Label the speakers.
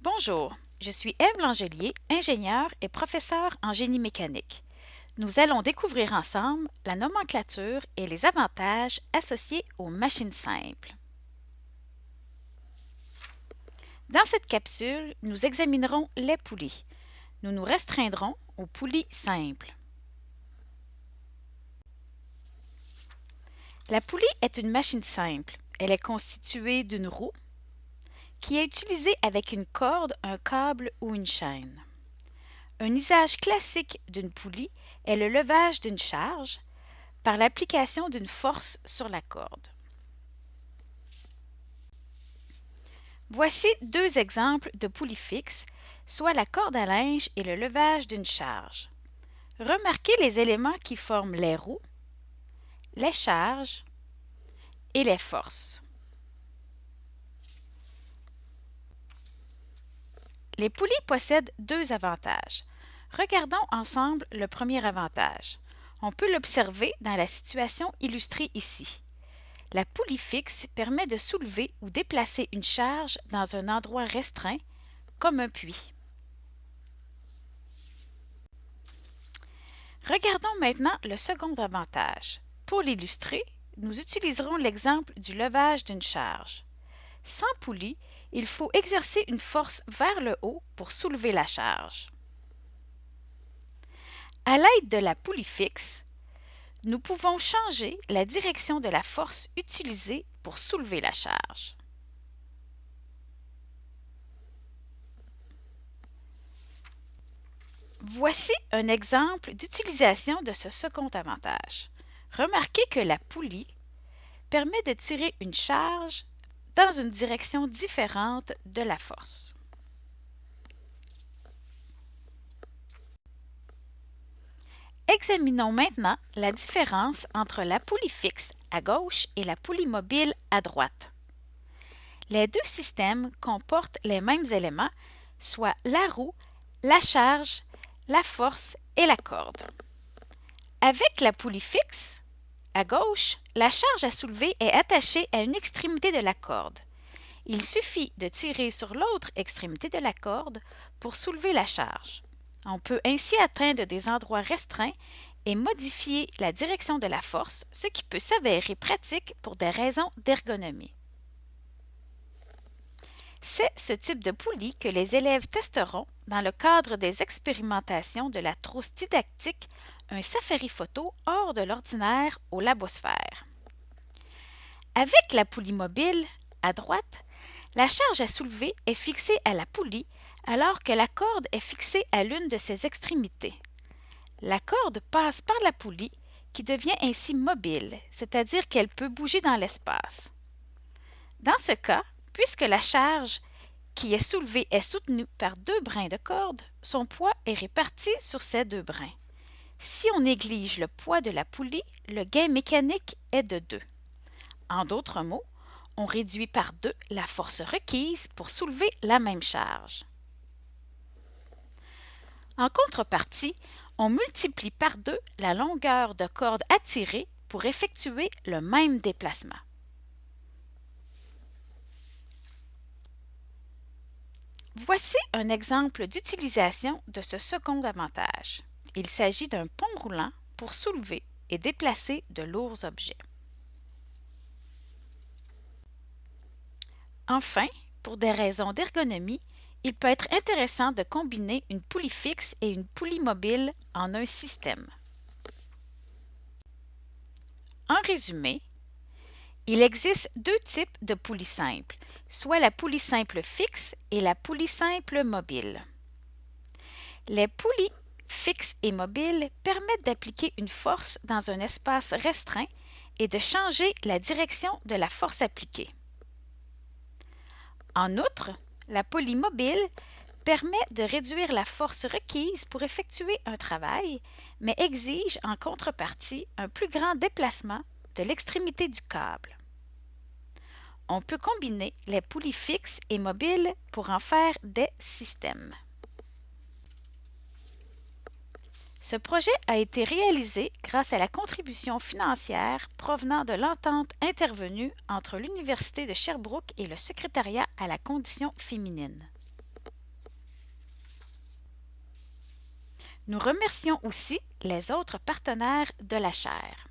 Speaker 1: Bonjour, je suis Ève Langelier, ingénieure et professeure en génie mécanique. Nous allons découvrir ensemble la nomenclature et les avantages associés aux machines simples. Dans cette capsule, nous examinerons les poulies. Nous nous restreindrons aux poulies simples. La poulie est une machine simple. Elle est constituée d'une roue qui est utilisée avec une corde, un câble ou une chaîne. Un usage classique d'une poulie est le levage d'une charge par l'application d'une force sur la corde. Voici deux exemples de poulies fixes, soit la corde à linge et le levage d'une charge. Remarquez les éléments qui forment les roues, les charges et les forces. Les poulies possèdent deux avantages. Regardons ensemble le premier avantage. On peut l'observer dans la situation illustrée ici. La poulie fixe permet de soulever ou déplacer une charge dans un endroit restreint, comme un puits. Regardons maintenant le second avantage. Pour l'illustrer, nous utiliserons l'exemple du levage d'une charge. Sans poulie, il faut exercer une force vers le haut pour soulever la charge. À l'aide de la poulie fixe, nous pouvons changer la direction de la force utilisée pour soulever la charge. Voici un exemple d'utilisation de ce second avantage. Remarquez que la poulie permet de tirer une charge dans une direction différente de la force. Examinons maintenant la différence entre la poulie fixe à gauche et la poulie mobile à droite. Les deux systèmes comportent les mêmes éléments, soit la roue, la charge, la force et la corde. Avec la poulie fixe, à gauche, la charge à soulever est attachée à une extrémité de la corde. Il suffit de tirer sur l'autre extrémité de la corde pour soulever la charge. On peut ainsi atteindre des endroits restreints et modifier la direction de la force, ce qui peut s'avérer pratique pour des raisons d'ergonomie. C'est ce type de poulie que les élèves testeront dans le cadre des expérimentations de la trousse didactique, un safari photo hors de l'ordinaire au Labosphère. Avec la poulie mobile, à droite, la charge à soulever est fixée à la poulie alors que la corde est fixée à l'une de ses extrémités. La corde passe par la poulie qui devient ainsi mobile, c'est-à-dire qu'elle peut bouger dans l'espace. Dans ce cas, puisque la charge qui est soulevée est soutenue par deux brins de corde, son poids est réparti sur ces deux brins. Si on néglige le poids de la poulie, le gain mécanique est de 2. En d'autres mots, on réduit par 2 la force requise pour soulever la même charge. En contrepartie, on multiplie par 2 la longueur de corde à tirer pour effectuer le même déplacement. Voici un exemple d'utilisation de ce second avantage. Il s'agit d'un pont roulant pour soulever et déplacer de lourds objets. Enfin, pour des raisons d'ergonomie, il peut être intéressant de combiner une poulie fixe et une poulie mobile en un système. En résumé, il existe deux types de poulies simples, soit la poulie simple fixe et la poulie simple mobile. Les poulies fixes et mobiles permettent d'appliquer une force dans un espace restreint et de changer la direction de la force appliquée. En outre, la poulie mobile permet de réduire la force requise pour effectuer un travail, mais exige en contrepartie un plus grand déplacement de l'extrémité du câble. On peut combiner les poulies fixes et mobiles pour en faire des systèmes. Ce projet a été réalisé grâce à la contribution financière provenant de l'entente intervenue entre l'Université de Sherbrooke et le Secrétariat à la condition féminine. Nous remercions aussi les autres partenaires de la chaire.